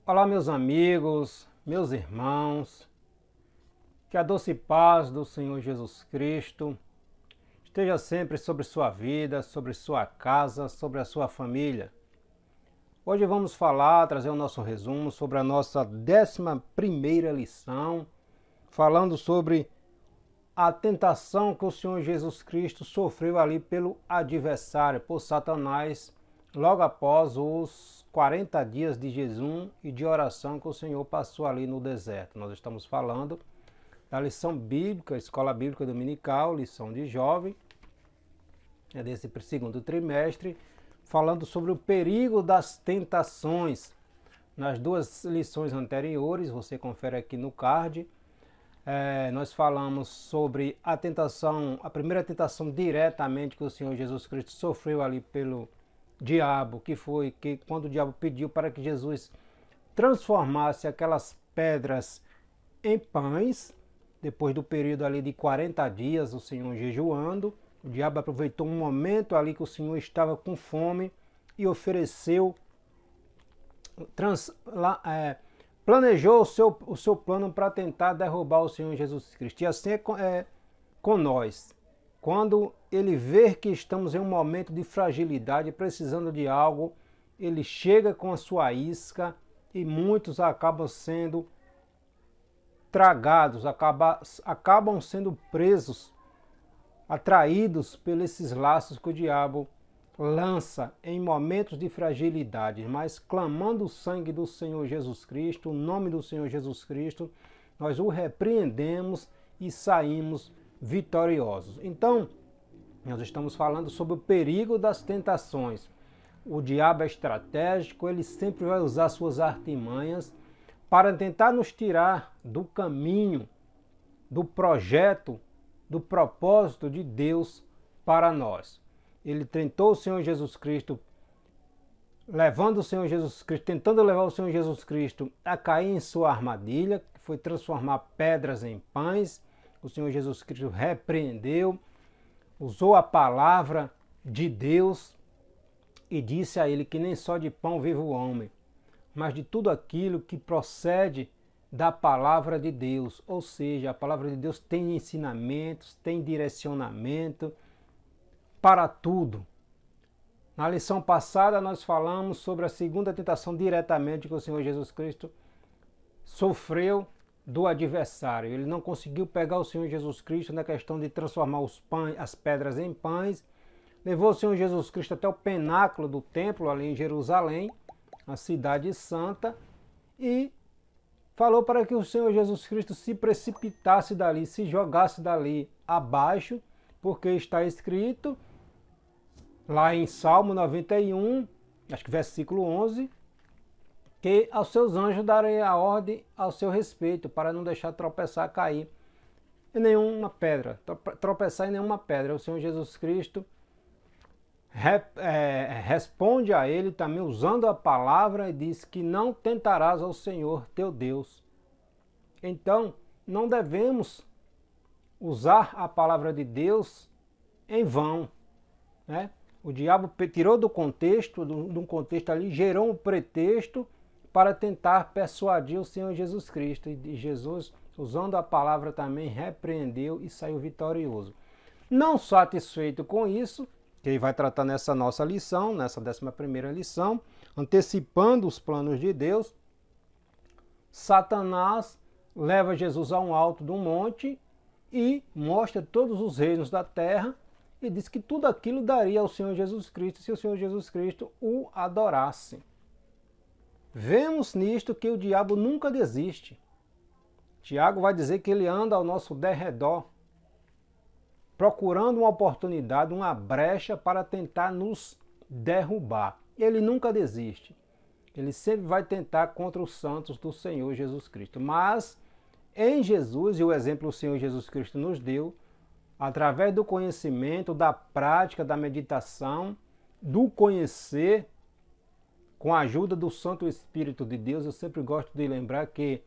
Olá, meus amigos, meus irmãos, que a doce paz do Senhor Jesus Cristo esteja sempre sobre sua vida, sobre sua casa, sobre a sua família. Hoje vamos trazer o nosso resumo sobre a nossa 11ª lição, falando sobre a tentação que o Senhor Jesus Cristo sofreu ali pelo adversário, por Satanás, logo após os 40 dias de jejum e de oração que o Senhor passou ali no deserto. Nós estamos falando da lição bíblica, Escola Bíblica Dominical, lição de jovem, desse segundo trimestre, falando sobre o perigo das tentações. Nas duas lições anteriores, você confere aqui no card, nós falamos sobre a tentação, a primeira tentação diretamente que o Senhor Jesus Cristo sofreu ali pelo diabo, que foi que quando o diabo pediu para que Jesus transformasse aquelas pedras em pães, depois do período ali de 40 dias, o Senhor jejuando, o diabo aproveitou um momento ali que o Senhor estava com fome e ofereceu, planejou o seu plano para tentar derrubar o Senhor Jesus Cristo. E assim é com nós. Quando ele vê que estamos em um momento de fragilidade, precisando de algo, ele chega com a sua isca e muitos acabam sendo tragados, acabam sendo presos, atraídos por esses laços que o diabo lança em momentos de fragilidade, mas clamando o sangue do Senhor Jesus Cristo, o nome do Senhor Jesus Cristo, nós o repreendemos e saímos vitoriosos. Então, nós estamos falando sobre o perigo das tentações. O diabo é estratégico, ele sempre vai usar suas artimanhas para tentar nos tirar do caminho, do projeto, do propósito de Deus para nós. Ele tentou o Senhor Jesus Cristo, tentando levar o Senhor Jesus Cristo a cair em sua armadilha, que foi transformar pedras em pães. O Senhor Jesus Cristo repreendeu, usou a palavra de Deus e disse a ele que nem só de pão vive o homem, mas de tudo aquilo que procede da palavra de Deus. Ou seja, a palavra de Deus tem ensinamentos, tem direcionamento para tudo. Na lição passada nós falamos sobre a segunda tentação diretamente que o Senhor Jesus Cristo sofreu do adversário. Ele não conseguiu pegar o Senhor Jesus Cristo na questão de transformar as pedras em pães. Levou o Senhor Jesus Cristo até o penáculo do templo ali em Jerusalém, a cidade santa, e falou para que o Senhor Jesus Cristo se precipitasse dali, se jogasse dali abaixo, porque está escrito lá em Salmo 91, acho que versículo 11, que aos seus anjos darei a ordem ao seu respeito, para não deixar tropeçar, cair em nenhuma pedra, tropeçar em nenhuma pedra. O Senhor Jesus Cristo responde a ele também usando a palavra e diz que não tentarás ao Senhor teu Deus. Então, não devemos usar a palavra de Deus em vão, né? O diabo tirou do contexto ali, gerou um pretexto para tentar persuadir o Senhor Jesus Cristo. E Jesus, usando a palavra também, repreendeu e saiu vitorioso. Não satisfeito com isso, que ele vai tratar nessa nossa lição, nessa 11ª lição, antecipando os planos de Deus, Satanás leva Jesus a um alto do monte e mostra todos os reinos da terra e diz que tudo aquilo daria ao Senhor Jesus Cristo se o Senhor Jesus Cristo o adorasse. Vemos nisto que o diabo nunca desiste. Tiago vai dizer que ele anda ao nosso derredor, procurando uma oportunidade, uma brecha para tentar nos derrubar. Ele nunca desiste. Ele sempre vai tentar contra os santos do Senhor Jesus Cristo. Mas em Jesus, e o exemplo o Senhor Jesus Cristo nos deu, através do conhecimento, da prática, da meditação, do conhecer, com a ajuda do Santo Espírito de Deus, eu sempre gosto de lembrar que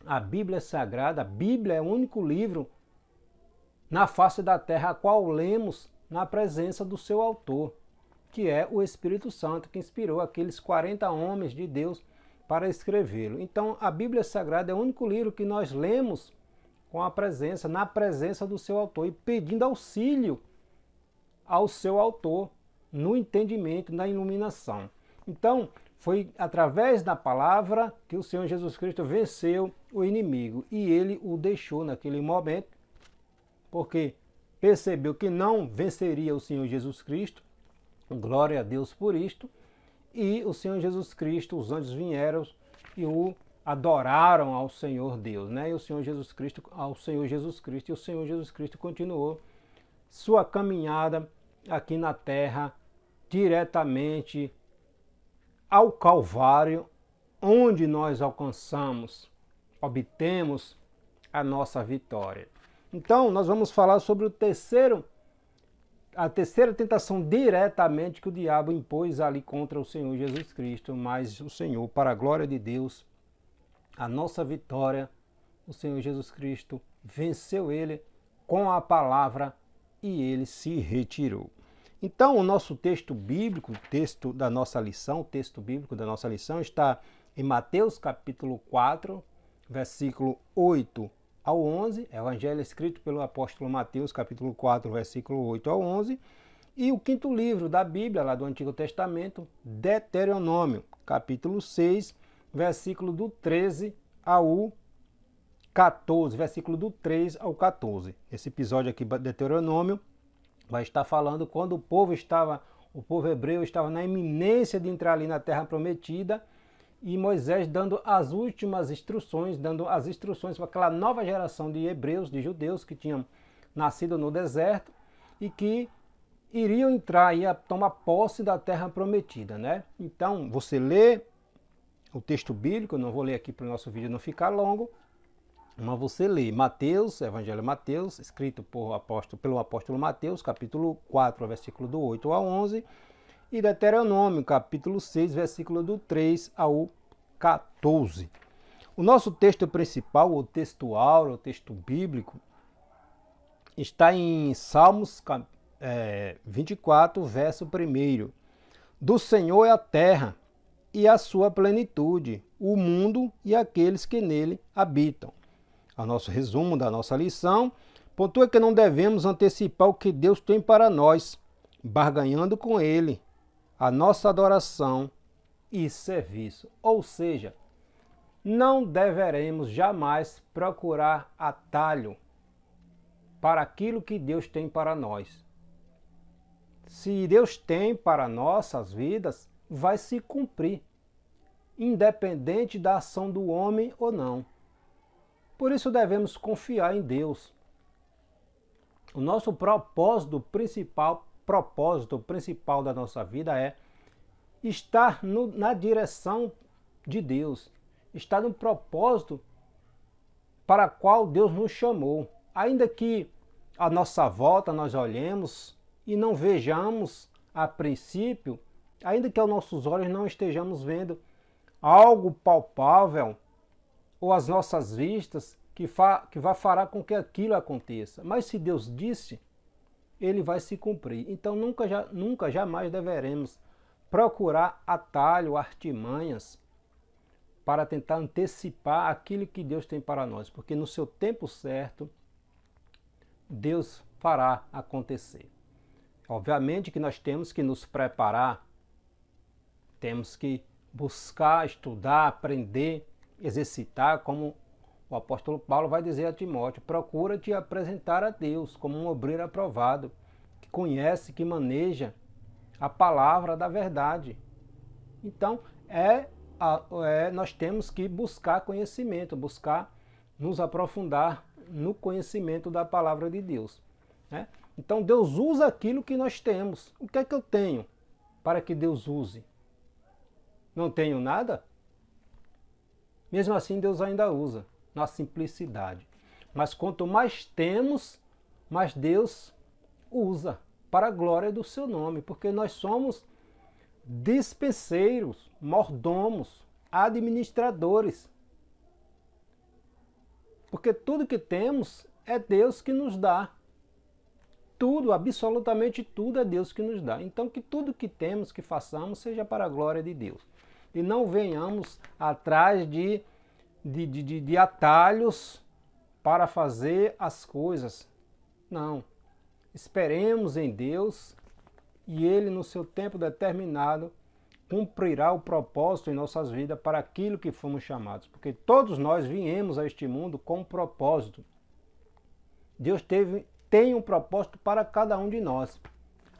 a Bíblia é sagrada, a Bíblia é o único livro na face da terra a qual lemos na presença do seu autor, que é o Espírito Santo, que inspirou aqueles 40 homens de Deus para escrevê-lo. Então, a Bíblia Sagrada é o único livro que nós lemos com a presença, na presença do seu autor e pedindo auxílio ao seu autor no entendimento, na iluminação. Então, foi através da palavra que o Senhor Jesus Cristo venceu o inimigo e ele o deixou naquele momento, porque percebeu que não venceria o Senhor Jesus Cristo, glória a Deus por isto, e o Senhor Jesus Cristo, os anjos vieram e o adoraram ao Senhor Deus, né? E o Senhor Jesus Cristo, ao Senhor Jesus Cristo, e o Senhor Jesus Cristo continuou sua caminhada aqui na terra, diretamente ao Calvário, onde nós alcançamos, obtemos a nossa vitória. Então, nós vamos falar sobre a terceira tentação diretamente que o diabo impôs ali contra o Senhor Jesus Cristo, mas o Senhor, para a glória de Deus, a nossa vitória, o Senhor Jesus Cristo venceu ele com a palavra e ele se retirou. Então, o nosso texto bíblico, o texto bíblico da nossa lição está em Mateus capítulo 4, versículo 8 ao 11, Evangelho escrito pelo apóstolo Mateus, capítulo 4, versículo 8 ao 11, e o quinto livro da Bíblia, lá do Antigo Testamento, Deuteronômio, capítulo 6, versículo do 13 ao 14, versículo do 3 ao 14. Esse episódio aqui, Deuteronômio, vai estar falando quando o povo hebreu estava na iminência de entrar ali na terra prometida, e Moisés dando as últimas instruções, para aquela nova geração de hebreus, de judeus que tinham nascido no deserto e que iriam entrar e tomar posse da terra prometida, né? Então, você lê o texto bíblico, eu não vou ler aqui para o nosso vídeo não ficar longo, mas você lê Mateus, Evangelho de Mateus, escrito pelo apóstolo Mateus, capítulo 4, versículo do 8 ao 11, e Deuteronômio, capítulo 6, versículo do 3 ao 14. O nosso texto principal, o texto áureo, o texto bíblico, está em Salmos 24, verso 1. Do Senhor é a terra e a sua plenitude, o mundo e aqueles que nele habitam. O nosso resumo da nossa lição pontua que não devemos antecipar o que Deus tem para nós, barganhando com ele a nossa adoração e serviço. Ou seja, não deveremos jamais procurar atalho para aquilo que Deus tem para nós. Se Deus tem para nossas vidas, vai se cumprir, independente da ação do homem ou não. Por isso devemos confiar em Deus. O nosso propósito principal da nossa vida é estar na direção de Deus, estar no propósito para o qual Deus nos chamou. Ainda que à nossa volta nós olhemos e não vejamos a princípio, ainda que aos nossos olhos não estejamos vendo algo palpável, ou as nossas vistas, que fará com que aquilo aconteça. Mas se Deus disse, ele vai se cumprir. Então nunca jamais deveremos procurar atalho, artimanhas, para tentar antecipar aquilo que Deus tem para nós. Porque no seu tempo certo, Deus fará acontecer. Obviamente que nós temos que nos preparar, temos que buscar, estudar, aprender, exercitar, como o apóstolo Paulo vai dizer a Timóteo: procura te apresentar a Deus como um obreiro aprovado, que conhece, que maneja a palavra da verdade. Então, nós temos que buscar conhecimento, buscar nos aprofundar no conhecimento da palavra de Deus, né? Então, Deus usa aquilo que nós temos. O que é que eu tenho para que Deus use? Não tenho nada? Mesmo assim, Deus ainda usa, na simplicidade. Mas quanto mais temos, mais Deus usa, para a glória do seu nome, porque nós somos dispenseiros, mordomos, administradores. Porque tudo que temos é Deus que nos dá. Tudo, absolutamente tudo é Deus que nos dá. Então que tudo que temos, que façamos, seja para a glória de Deus. e não venhamos atrás de atalhos para fazer as coisas. Não. Esperemos em Deus e Ele, no seu tempo determinado, cumprirá o propósito em nossas vidas para aquilo que fomos chamados. Porque todos nós viemos a este mundo com um propósito. Deus tem um propósito para cada um de nós.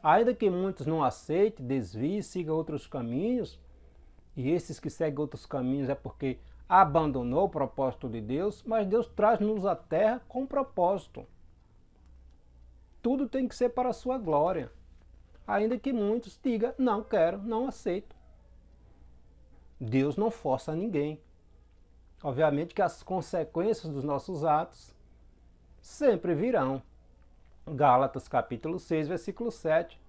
Ainda que muitos não aceitem, desviem, sigam outros caminhos, e esses que seguem outros caminhos é porque abandonou o propósito de Deus, mas Deus traz-nos à terra com propósito. Tudo tem que ser para a sua glória. Ainda que muitos digam, não quero, não aceito. Deus não força ninguém. Obviamente que as consequências dos nossos atos sempre virão. Gálatas capítulo 6, versículo 7.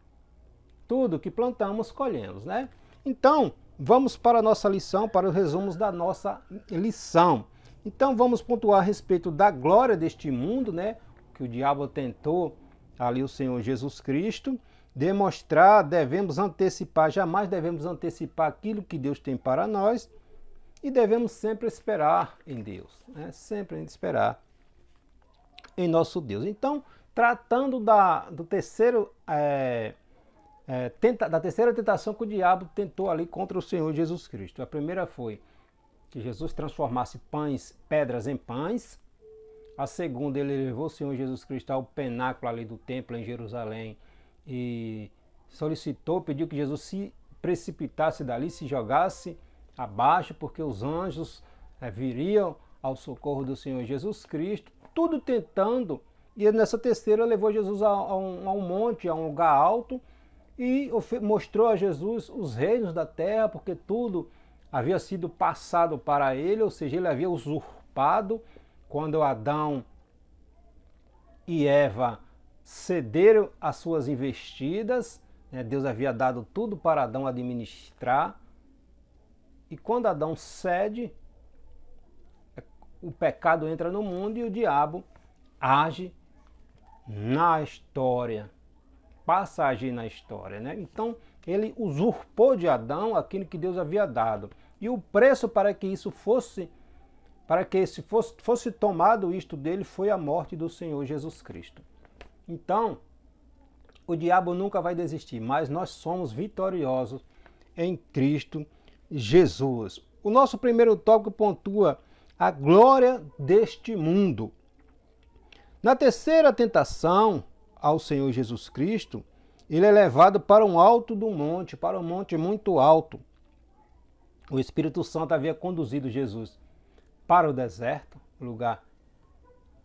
Tudo que plantamos, colhemos, né? Então, vamos para a nossa lição, para os resumos da nossa lição. Então, vamos pontuar a respeito da glória deste mundo, né? Que o diabo tentou ali o Senhor Jesus Cristo. Demonstrar, devemos antecipar, jamais devemos antecipar aquilo que Deus tem para nós. E devemos sempre esperar em Deus, né? Sempre esperar em nosso Deus. Então, tratando da terceira tentação que o diabo tentou ali contra o Senhor Jesus Cristo. A primeira foi que Jesus transformasse pedras em pães. A segunda, ele levou o Senhor Jesus Cristo ao penáculo ali do templo em Jerusalém e pediu que Jesus se precipitasse dali, se jogasse abaixo, porque os anjos viriam ao socorro do Senhor Jesus Cristo, tudo tentando. E nessa terceira levou Jesus a um monte, a um lugar alto, e mostrou a Jesus os reinos da terra, porque tudo havia sido passado para ele, ou seja, ele havia usurpado quando Adão e Eva cederam as suas investidas, né? Deus havia dado tudo para Adão administrar, e quando Adão cede, o pecado entra no mundo e o diabo age na história, passa a agir na história, né? Então ele usurpou de Adão aquilo que Deus havia dado, e o preço para que isso fosse tomado isto dele foi a morte do Senhor Jesus Cristo. Então o diabo nunca vai desistir, mas nós somos vitoriosos em Cristo Jesus. O nosso primeiro tópico pontua a glória deste mundo. Na terceira tentação ao Senhor Jesus Cristo, ele é levado para um alto do monte, para um monte muito alto. O Espírito Santo havia conduzido Jesus para o deserto, lugar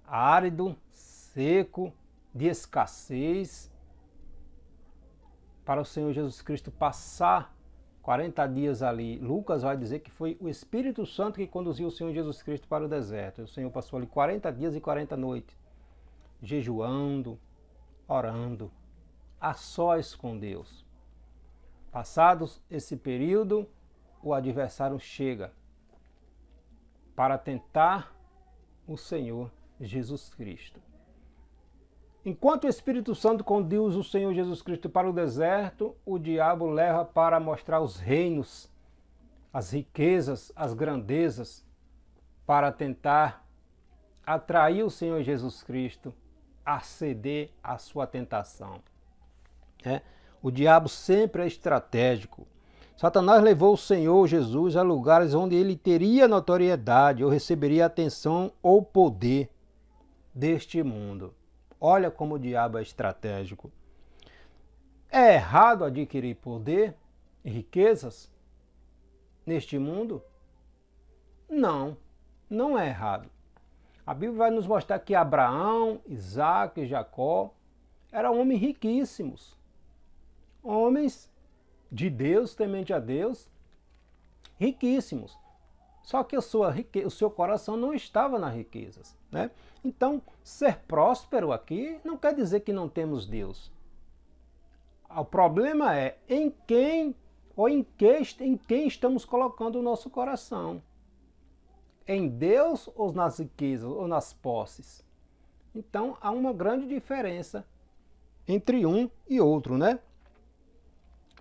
árido, seco, de escassez, para o Senhor Jesus Cristo passar 40 dias ali. Lucas vai dizer que foi o Espírito Santo que conduziu o Senhor Jesus Cristo para o deserto. O Senhor passou ali 40 dias e 40 noites, jejuando, orando, a sós com Deus. Passados esse período, o adversário chega para tentar o Senhor Jesus Cristo. Enquanto o Espírito Santo conduz o Senhor Jesus Cristo para o deserto, o diabo leva para mostrar os reinos, as riquezas, as grandezas, para tentar atrair o Senhor Jesus Cristo a ceder à sua tentação. O diabo sempre é estratégico. Satanás levou o Senhor Jesus a lugares onde ele teria notoriedade ou receberia atenção ou poder deste mundo. Olha como o diabo é estratégico. É errado adquirir poder e riquezas neste mundo? Não, não é errado. A Bíblia vai nos mostrar que Abraão, Isaac e Jacó eram homens riquíssimos. Homens de Deus, temente a Deus, riquíssimos. Só que o seu coração não estava nas riquezas, né? Então, ser próspero aqui não quer dizer que não temos Deus. O problema é em quem estamos colocando o nosso coração. Em Deus ou nas riquezas ou nas posses? Então, há uma grande diferença entre um e outro, né?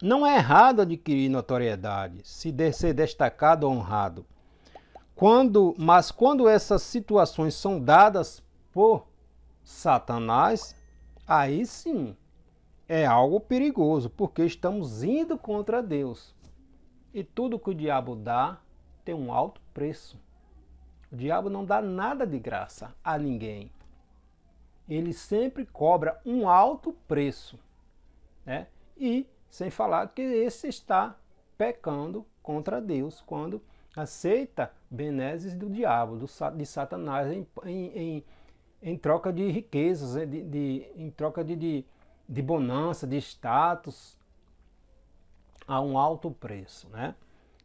Não é errado adquirir notoriedade, ser destacado ou honrado. Mas quando essas situações são dadas por Satanás, aí sim é algo perigoso, porque estamos indo contra Deus. E tudo que o diabo dá tem um alto preço. O diabo não dá nada de graça a ninguém. Ele sempre cobra um alto preço, né? E sem falar que esse está pecando contra Deus quando aceita benesses do diabo, de Satanás, em troca de riquezas, em troca de bonança, de status, a um alto preço, né?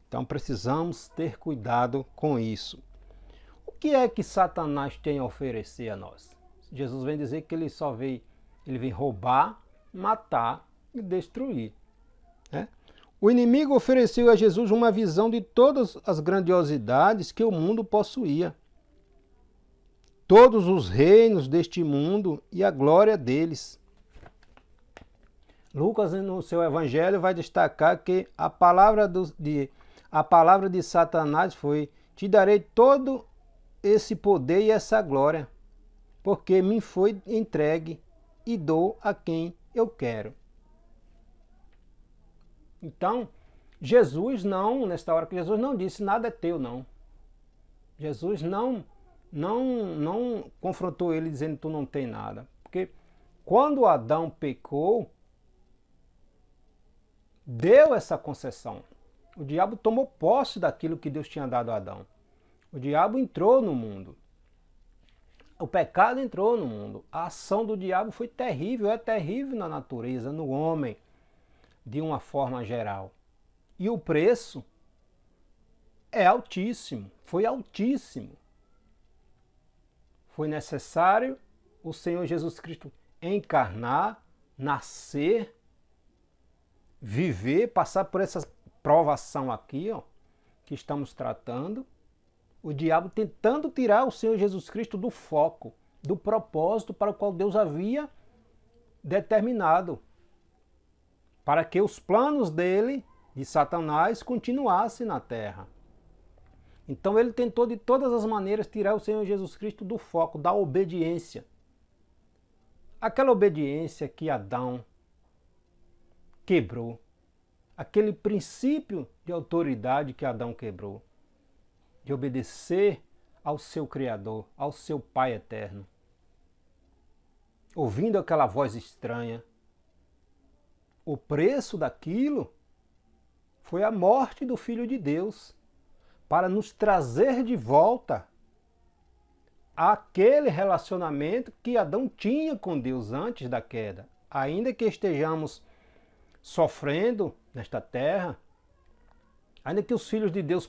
Então precisamos ter cuidado com isso. O que é que Satanás tem a oferecer a nós? Jesus vem dizer que ele vem roubar, matar e destruir, né? O inimigo ofereceu a Jesus uma visão de todas as grandiosidades que o mundo possuía, todos os reinos deste mundo e a glória deles. Lucas, no seu evangelho, vai destacar que a palavra de Satanás foi: te darei todo esse poder e essa glória, porque me foi entregue e dou a quem eu quero. Então, Jesus não, nesta hora que Jesus não disse nada é teu, não. Jesus não confrontou ele dizendo tu não tem nada. Porque quando Adão pecou, deu essa concessão. O diabo tomou posse daquilo que Deus tinha dado a Adão. O diabo entrou no mundo. O pecado entrou no mundo. A ação do diabo foi terrível, é terrível na natureza, no homem, de uma forma geral. E o preço é altíssimo, foi altíssimo. Foi necessário o Senhor Jesus Cristo encarnar, nascer, viver, passar por essa provação aqui, ó, que estamos tratando. O diabo tentando tirar o Senhor Jesus Cristo do foco, do propósito para o qual Deus havia determinado, para que os planos dele, de Satanás, continuassem na terra. Então ele tentou de todas as maneiras tirar o Senhor Jesus Cristo do foco, da obediência. Aquela obediência que Adão quebrou, aquele princípio de autoridade que Adão quebrou, de obedecer ao seu Criador, ao seu Pai eterno. Ouvindo aquela voz estranha, o preço daquilo foi a morte do Filho de Deus, para nos trazer de volta àquele relacionamento que Adão tinha com Deus antes da queda. Ainda que estejamos sofrendo nesta terra, ainda que os filhos de Deus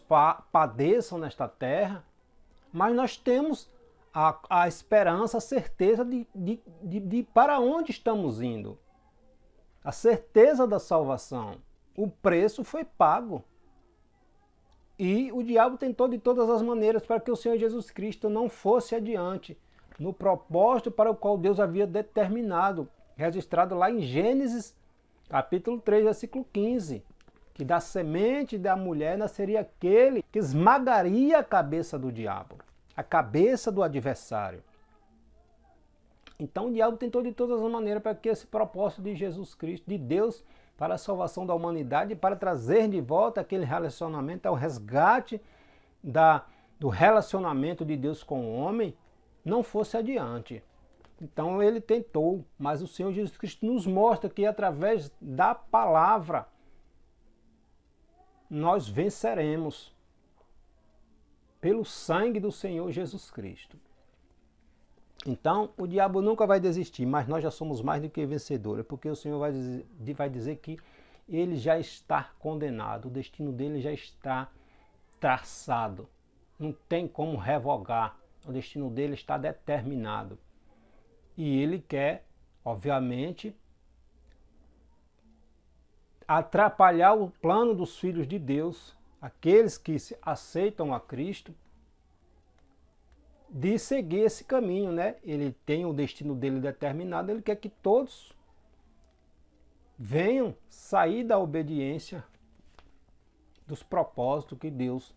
padeçam nesta terra, mas nós temos a esperança, a certeza de para onde estamos indo. A certeza da salvação. O preço foi pago. E o diabo tentou de todas as maneiras para que o Senhor Jesus Cristo não fosse adiante no propósito para o qual Deus havia determinado, registrado lá em Gênesis, capítulo 3, versículo 15, que da semente da mulher nasceria aquele que esmagaria a cabeça do diabo, a cabeça do adversário. Então o diabo tentou de todas as maneiras para que esse propósito de Jesus Cristo, de Deus, para a salvação da humanidade, para trazer de volta aquele relacionamento, ao resgate do relacionamento de Deus com o homem, não fosse adiante. Então ele tentou, mas o Senhor Jesus Cristo nos mostra que através da palavra nós venceremos pelo sangue do Senhor Jesus Cristo. Então, o diabo nunca vai desistir, mas nós já somos mais do que vencedores, porque o Senhor vai dizer que ele já está condenado, o destino dele já está traçado, não tem como revogar, o destino dele está determinado. E ele quer, obviamente, atrapalhar o plano dos filhos de Deus, aqueles que aceitam a Cristo, de seguir esse caminho, né? Ele tem o destino dele determinado, ele quer que todos venham sair da obediência dos propósitos que Deus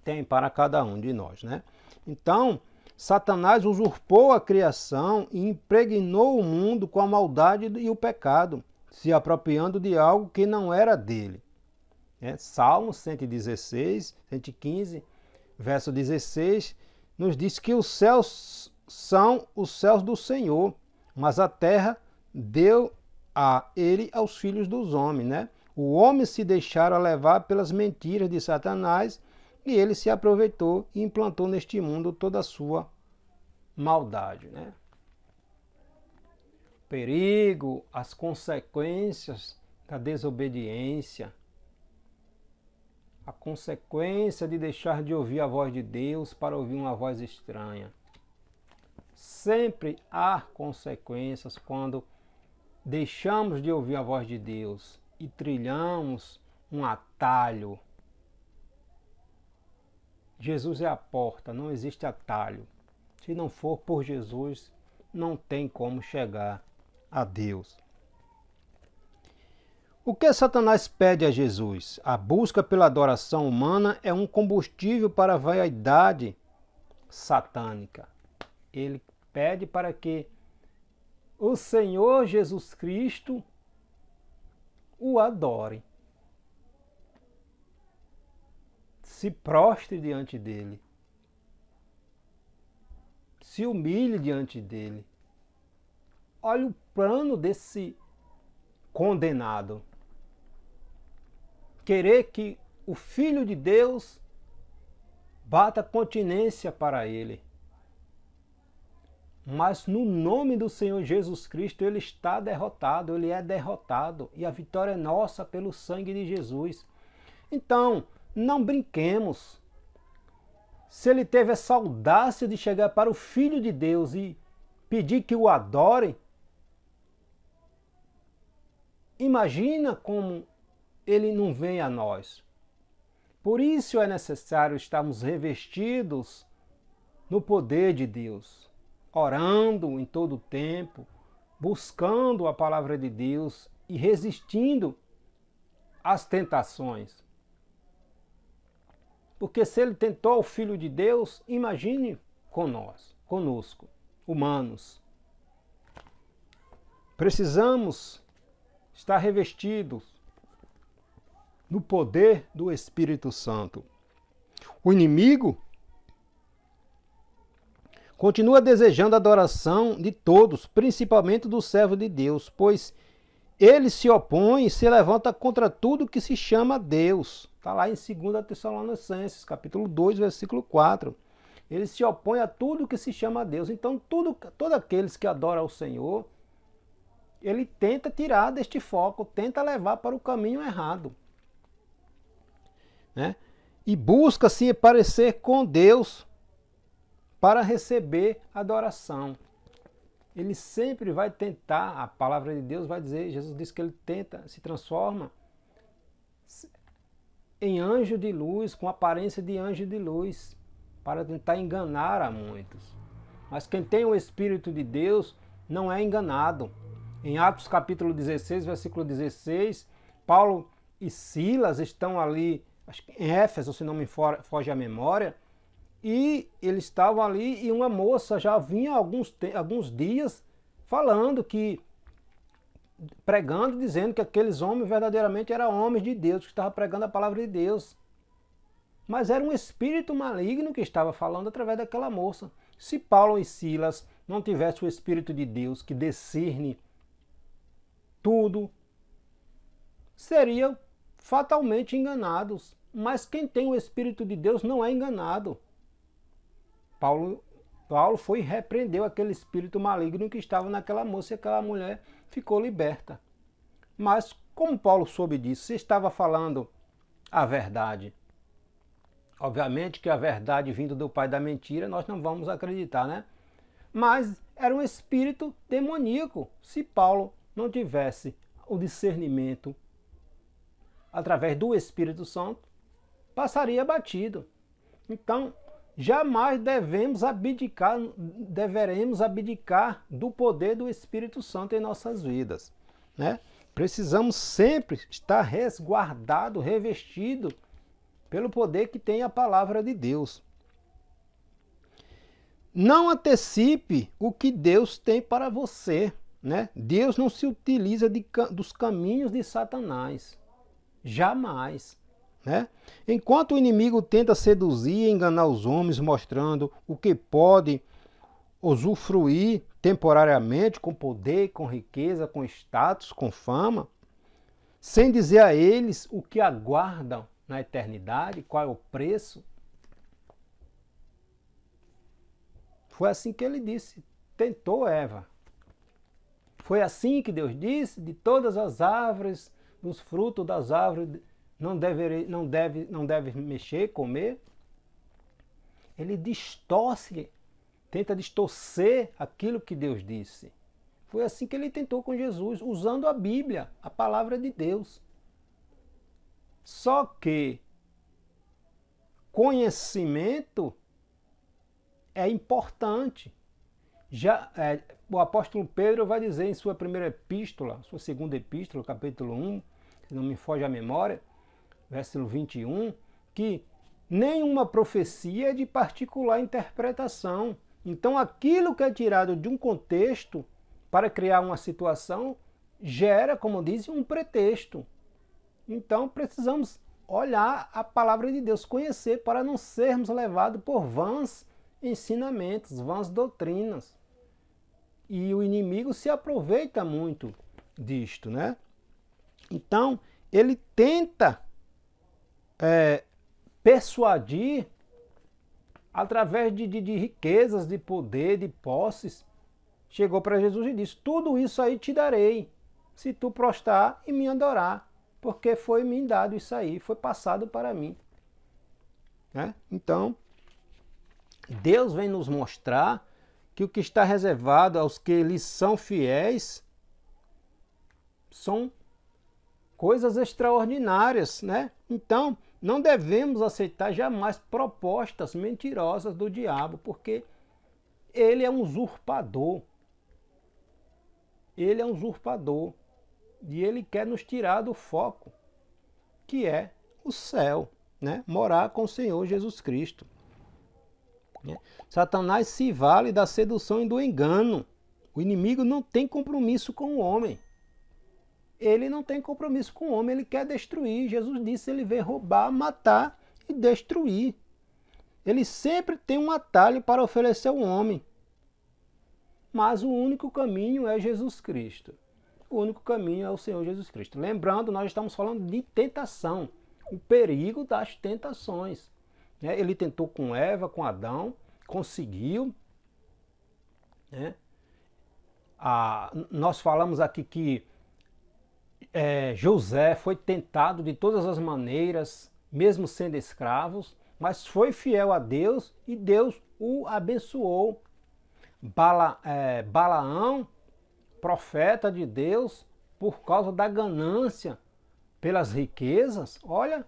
tem para cada um de nós, né? Então, Satanás usurpou a criação e impregnou o mundo com a maldade e o pecado, se apropriando de algo que não era dele. Salmo 116, 115, verso 16, nos diz que os céus são os céus do Senhor, mas a terra deu a ele aos filhos dos homens, né? O homem se deixara levar pelas mentiras de Satanás e ele se aproveitou e implantou neste mundo toda a sua maldade, né? O perigo, as consequências da desobediência, a consequência de deixar de ouvir a voz de Deus para ouvir uma voz estranha. Sempre há consequências quando deixamos de ouvir a voz de Deus e trilhamos um atalho. Jesus é a porta, não existe atalho. Se não for por Jesus, não tem como chegar a Deus. O que Satanás pede a Jesus? A busca pela adoração humana é um combustível para a vaidade satânica. Ele pede para que o Senhor Jesus Cristo o adore. Se prostre diante dele. Se humilhe diante dele. Olha o plano desse condenado. Querer que o Filho de Deus bata continência para ele. Mas no nome do Senhor Jesus Cristo ele está derrotado, ele é derrotado. E a vitória é nossa pelo sangue de Jesus. Então, não brinquemos. Se ele teve essa audácia de chegar para o Filho de Deus e pedir que o adore, imagina como ele não vem a nós. Por isso é necessário estarmos revestidos no poder de Deus, orando em todo o tempo, buscando a palavra de Deus e resistindo às tentações. Porque se ele tentou o Filho de Deus, imagine conosco, humanos. Precisamos estar revestidos no poder do Espírito Santo. O inimigo continua desejando a adoração de todos, principalmente do servo de Deus, pois ele se opõe e se levanta contra tudo que se chama Deus. Está lá em 2 Tessalonicenses, capítulo 2, versículo 4. Ele se opõe a tudo que se chama Deus. Então, todos aqueles que adoram ao Senhor, ele tenta tirar deste foco, tenta levar para o caminho errado. Né? E busca se parecer com Deus para receber adoração. Ele sempre vai tentar, a palavra de Deus vai dizer, Jesus disse que ele tenta, se transforma em anjo de luz, com aparência de anjo de luz, para tentar enganar a muitos. Mas quem tem o Espírito de Deus não é enganado. Em Atos capítulo 16, versículo 16, Paulo e Silas estão ali, acho que em Éfeso, se não me foge a memória, e eles estavam ali e uma moça já vinha há alguns dias falando que, pregando, dizendo que aqueles homens verdadeiramente eram homens de Deus, que estavam pregando a palavra de Deus. Mas era um espírito maligno que estava falando através daquela moça. Se Paulo e Silas não tivessem o Espírito de Deus que discerne tudo, seriam fatalmente enganados. Mas quem tem o Espírito de Deus não é enganado. Paulo foi e repreendeu aquele espírito maligno que estava naquela moça e aquela mulher ficou liberta. Mas como Paulo soube disso? Se estava falando a verdade. Obviamente que a verdade vindo do pai da mentira nós não vamos acreditar, né? Mas era um espírito demoníaco. Se Paulo não tivesse o discernimento através do Espírito Santo, passaria batido. Então, jamais deveremos abdicar do poder do Espírito Santo em nossas vidas, né? Precisamos sempre estar resguardado, revestido pelo poder que tem a palavra de Deus. Não antecipe o que Deus tem para você, né? Deus não se utiliza dos caminhos de Satanás. Jamais. Né? Enquanto o inimigo tenta seduzir e enganar os homens, mostrando o que pode usufruir temporariamente com poder, com riqueza, com status, com fama, sem dizer a eles o que aguardam na eternidade, qual é o preço. Foi assim que ele disse, tentou Eva. Foi assim que Deus disse, de todas as árvores, dos frutos das árvores, não deve mexer, comer. Ele distorce, tenta distorcer aquilo que Deus disse. Foi assim que ele tentou com Jesus, usando a Bíblia, a palavra de Deus. Só que conhecimento é importante. O apóstolo Pedro vai dizer em sua primeira epístola, sua segunda epístola, capítulo 1, se não me foge a memória, versículo 21, que nenhuma profecia é de particular interpretação. Então aquilo que é tirado de um contexto para criar uma situação gera, como diz, um pretexto. Então precisamos olhar a palavra de Deus, conhecer, para não sermos levados por vãs ensinamentos, vãs doutrinas. E o inimigo se aproveita muito disto, né? Então, ele tenta persuadir através de riquezas, de poder, de posses. Chegou para Jesus e disse, tudo isso aí te darei, se tu prostrar e me adorar, porque foi me dado isso aí, foi passado para mim. Né? Então, Deus vem nos mostrar que o que está reservado aos que lhes são fiéis são coisas extraordinárias, né? Então, não devemos aceitar jamais propostas mentirosas do diabo, porque ele é um usurpador. Ele é um usurpador. E ele quer nos tirar do foco, que é o céu, né? Morar com o Senhor Jesus Cristo. Satanás se vale da sedução e do engano. O inimigo não tem compromisso com o homem. Ele não tem compromisso com o homem, ele quer destruir. Jesus disse, ele veio roubar, matar e destruir. Ele sempre tem um atalho para oferecer ao homem. Mas o único caminho é Jesus Cristo. O único caminho é o Senhor Jesus Cristo. Lembrando, nós estamos falando de tentação. O perigo das tentações. Ele tentou com Eva, com Adão, conseguiu. Nós falamos aqui que José foi tentado de todas as maneiras, mesmo sendo escravos, mas foi fiel a Deus e Deus o abençoou. Balaão, profeta de Deus, por causa da ganância pelas riquezas, olha,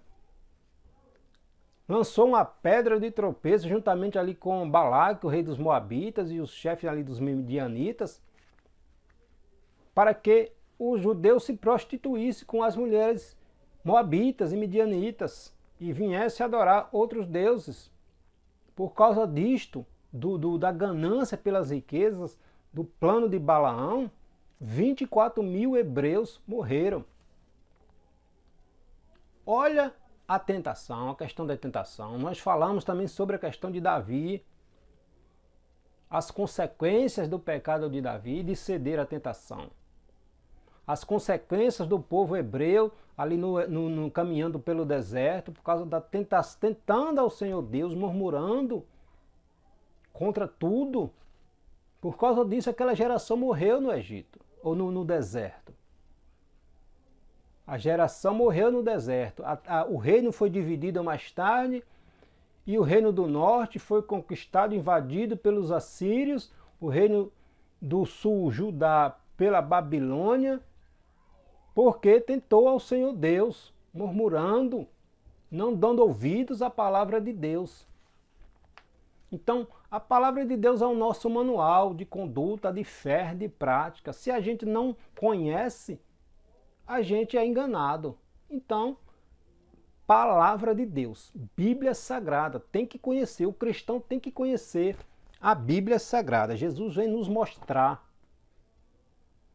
lançou uma pedra de tropeço juntamente ali com Balaque, o rei dos Moabitas, e os chefes ali dos Midianitas, para que os judeus se prostituíssem com as mulheres moabitas e midianitas e viessem adorar outros deuses. Por causa disto, da ganância pelas riquezas, do plano de Balaão, 24.000 hebreus morreram. Olha a tentação, a questão da tentação. Nós falamos também sobre a questão de Davi, as consequências do pecado de Davi de ceder à tentação. As consequências do povo hebreu ali caminhando pelo deserto, por causa da tentação, tentando ao Senhor Deus, murmurando contra tudo. Por causa disso, aquela geração morreu no Egito, ou no deserto. A geração morreu no deserto. O reino foi dividido mais tarde, e o reino do norte foi conquistado, invadido pelos assírios, o reino do sul, Judá, pela Babilônia, porque tentou ao Senhor Deus, murmurando, não dando ouvidos à palavra de Deus. Então, a palavra de Deus é o nosso manual de conduta, de fé, de prática. Se a gente não conhece a gente é enganado. Então, palavra de Deus, Bíblia Sagrada, tem que conhecer, o cristão tem que conhecer a Bíblia Sagrada. Jesus vem nos mostrar,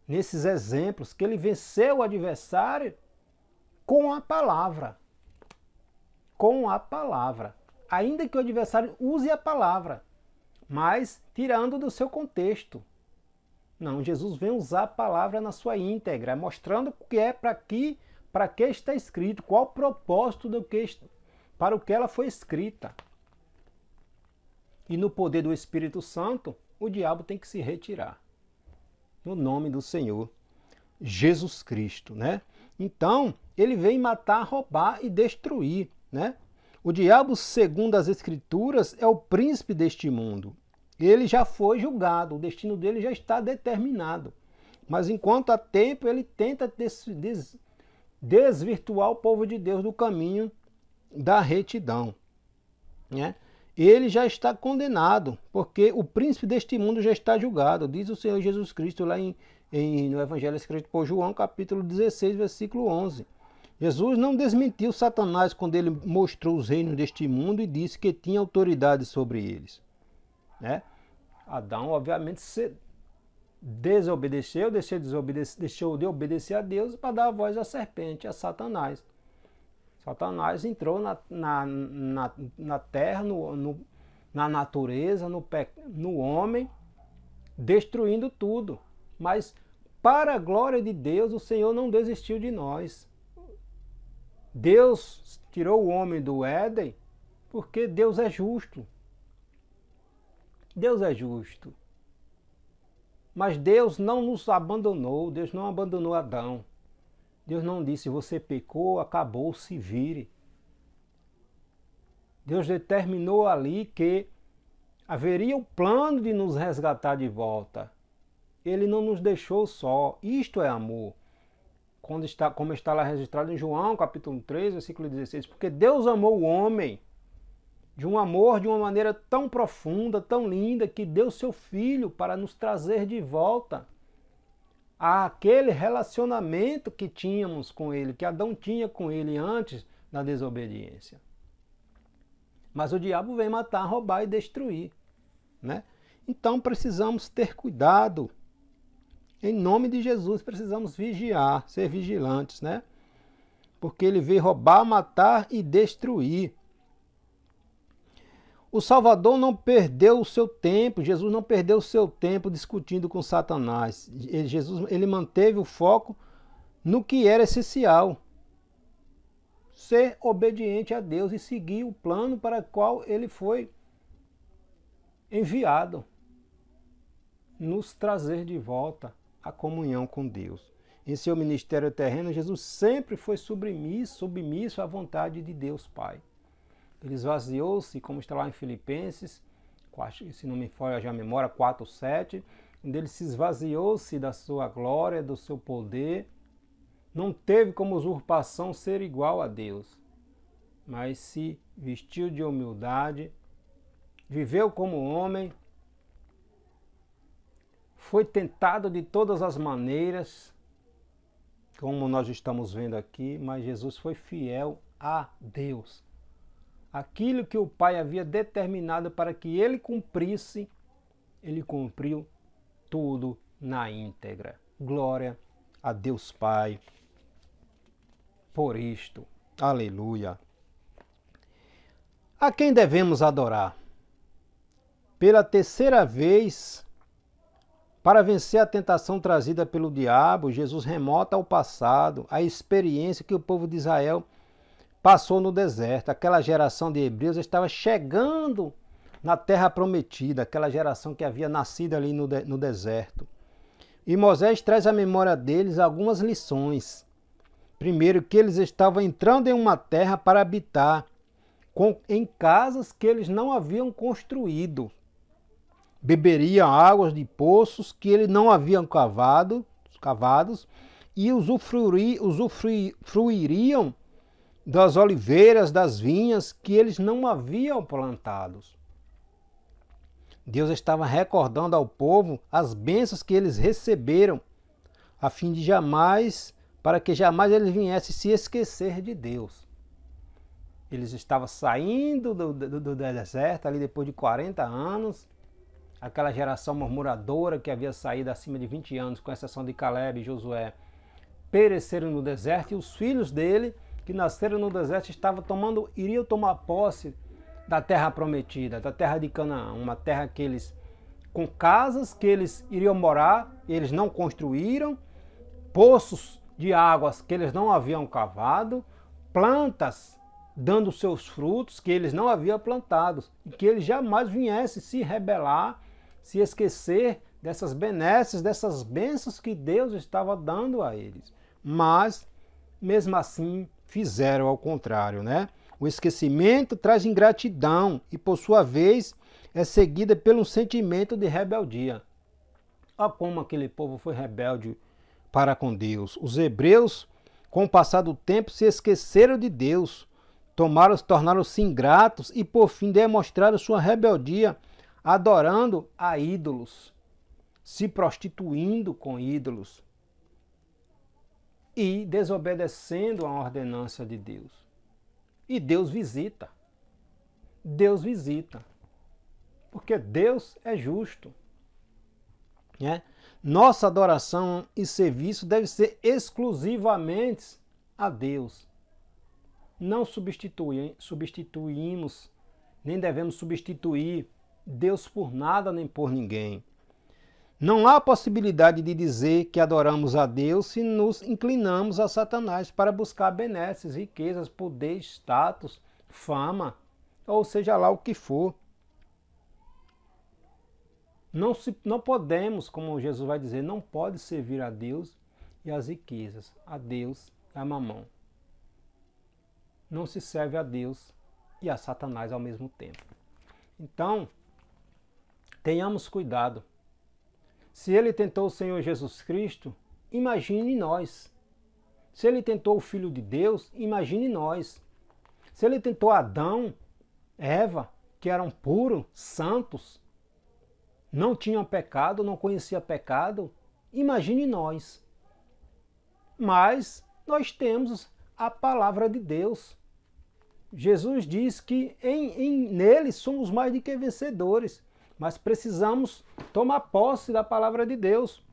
nesses exemplos, que ele venceu o adversário com a palavra. Com a palavra. Ainda que o adversário use a palavra, mas tirando do seu contexto. Não, Jesus vem usar a palavra na sua íntegra, mostrando o que é para que está escrito, qual o propósito para o que ela foi escrita. E no poder do Espírito Santo, o diabo tem que se retirar. No nome do Senhor Jesus Cristo, né? Então, ele vem matar, roubar e destruir, né? O diabo, segundo as Escrituras, é o príncipe deste mundo. Ele já foi julgado, o destino dele já está determinado. Mas enquanto há tempo, ele tenta desvirtuar o povo de Deus do caminho da retidão, né? Ele já está condenado, porque o príncipe deste mundo já está julgado, diz o Senhor Jesus Cristo lá no Evangelho escrito por João, capítulo 16, versículo 11. Jesus não desmentiu Satanás quando ele mostrou os reinos deste mundo e disse que tinha autoridade sobre eles, né? Adão, obviamente, deixou de obedecer a Deus para dar a voz à serpente, a Satanás. Satanás entrou na terra, na natureza, no homem, destruindo tudo. Mas, para a glória de Deus, o Senhor não desistiu de nós. Deus tirou o homem do Éden porque Deus é justo. Deus é justo. Mas Deus não nos abandonou, Deus não abandonou Adão. Deus não disse, você pecou, acabou, se vire. Deus determinou ali que haveria o plano de nos resgatar de volta. Ele não nos deixou só. Isto é amor. Como está lá registrado em João, capítulo 3, versículo 16. Porque Deus amou o homem de um amor de uma maneira tão profunda, tão linda, que deu seu Filho para nos trazer de volta àquele relacionamento que tínhamos com Ele, que Adão tinha com Ele antes da desobediência. Mas o diabo vem matar, roubar e destruir, né? Então precisamos ter cuidado. Em nome de Jesus precisamos vigiar, ser vigilantes, né? Porque ele veio roubar, matar e destruir. O Salvador não perdeu o seu tempo, Jesus não perdeu o seu tempo discutindo com Satanás. Ele manteve o foco no que era essencial. Ser obediente a Deus e seguir o plano para o qual ele foi enviado. Nos trazer de volta a comunhão com Deus. Em seu ministério terreno, Jesus sempre foi submisso à vontade de Deus Pai. Ele esvaziou-se, como está lá em Filipenses, se não me falha a memória, 4:7, onde ele se esvaziou-se da sua glória, do seu poder, não teve como usurpação ser igual a Deus, mas se vestiu de humildade, viveu como homem, foi tentado de todas as maneiras, como nós estamos vendo aqui, mas Jesus foi fiel a Deus. Aquilo que o Pai havia determinado para que ele cumprisse, ele cumpriu tudo na íntegra. Glória a Deus Pai por isto. Aleluia. A quem devemos adorar? Pela terceira vez, para vencer a tentação trazida pelo diabo, Jesus remota ao passado a experiência que o povo de Israel passou no deserto. Aquela geração de hebreus estava chegando na terra prometida, aquela geração que havia nascido ali no deserto. E Moisés traz à memória deles algumas lições. Primeiro, que eles estavam entrando em uma terra para habitar, em casas que eles não haviam construído. Beberiam águas de poços que eles não haviam cavados e usufruiriam das oliveiras, das vinhas que eles não haviam plantados. Deus estava recordando ao povo as bênçãos que eles receberam, a fim de jamais para que jamais eles viessem se esquecer de Deus. Eles estavam saindo do deserto ali depois de 40 anos. Aquela geração murmuradora que havia saído acima de 20 anos, com exceção de Caleb e Josué, pereceram no deserto, e os filhos dele, que nasceram no deserto, iriam tomar posse da terra prometida, da terra de Canaã, uma terra que eles, com casas que eles iriam morar, eles não construíram, poços de águas que eles não haviam cavado, plantas dando seus frutos que eles não haviam plantado, e que eles jamais viessem se rebelar, se esquecer dessas benesses, dessas bênçãos que Deus estava dando a eles. Mas, mesmo assim, fizeram ao contrário, né? O esquecimento traz ingratidão e, por sua vez, é seguida pelo sentimento de rebeldia. Olha como aquele povo foi rebelde para com Deus. Os hebreus, com o passar do tempo, se esqueceram de Deus, tornaram-se ingratos e, por fim, demonstraram sua rebeldia, adorando a ídolos, se prostituindo com ídolos e desobedecendo a ordenança de Deus. E Deus visita. Deus visita. Porque Deus é justo. Né? Nossa adoração e serviço deve ser exclusivamente a Deus. Não substituímos, nem devemos substituir Deus por nada nem por ninguém. Não há possibilidade de dizer que adoramos a Deus se nos inclinamos a Satanás para buscar benesses, riquezas, poder, status, fama, ou seja lá o que for. Não podemos, como Jesus vai dizer, não pode servir a Deus e as riquezas, a Deus e a mamão. Não se serve a Deus e a Satanás ao mesmo tempo. Então, tenhamos cuidado. Se ele tentou o Senhor Jesus Cristo, imagine nós. Se ele tentou o Filho de Deus, imagine nós. Se ele tentou Adão, Eva, que eram puros, santos, não tinham pecado, não conheciam pecado, imagine nós. Mas nós temos a palavra de Deus. Jesus diz que nele somos mais do que vencedores, mas precisamos tomar posse da palavra de Deus.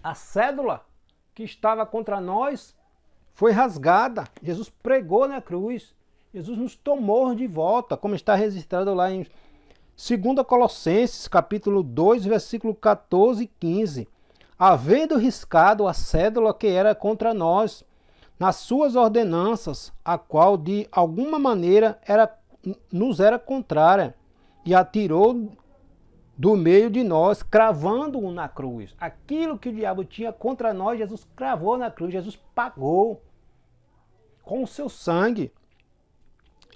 A cédula que estava contra nós foi rasgada. Jesus pregou na cruz. Jesus nos tomou de volta, como está registrado lá em 2 Colossenses, capítulo 2, versículo 14 e 15. Havendo riscado a cédula que era contra nós, nas suas ordenanças, a qual de alguma maneira nos era contrária, e atirou do meio de nós, cravando-o na cruz. Aquilo que o diabo tinha contra nós, Jesus cravou na cruz, Jesus pagou com o seu sangue.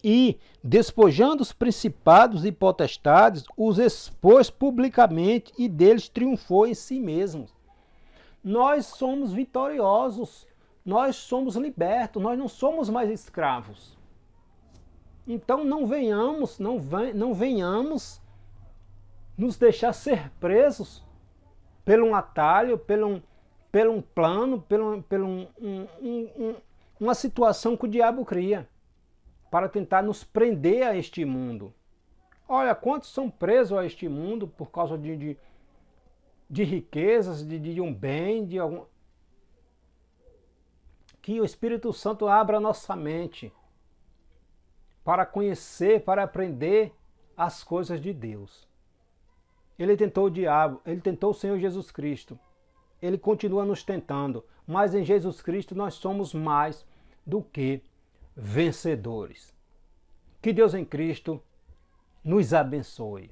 E, despojando os principados e potestades, os expôs publicamente e deles triunfou em si mesmos. Nós somos vitoriosos. Nós somos libertos, nós não somos mais escravos. Então não venhamos nos deixar ser presos por um atalho, por um plano, uma situação que o diabo cria para tentar nos prender a este mundo. Olha, quantos são presos a este mundo por causa de riquezas, de um bem, de algum... Que o Espírito Santo abra nossa mente para conhecer, para aprender as coisas de Deus. Ele tentou o diabo, ele tentou o Senhor Jesus Cristo. Ele continua nos tentando, mas em Jesus Cristo nós somos mais do que vencedores. Que Deus em Cristo nos abençoe.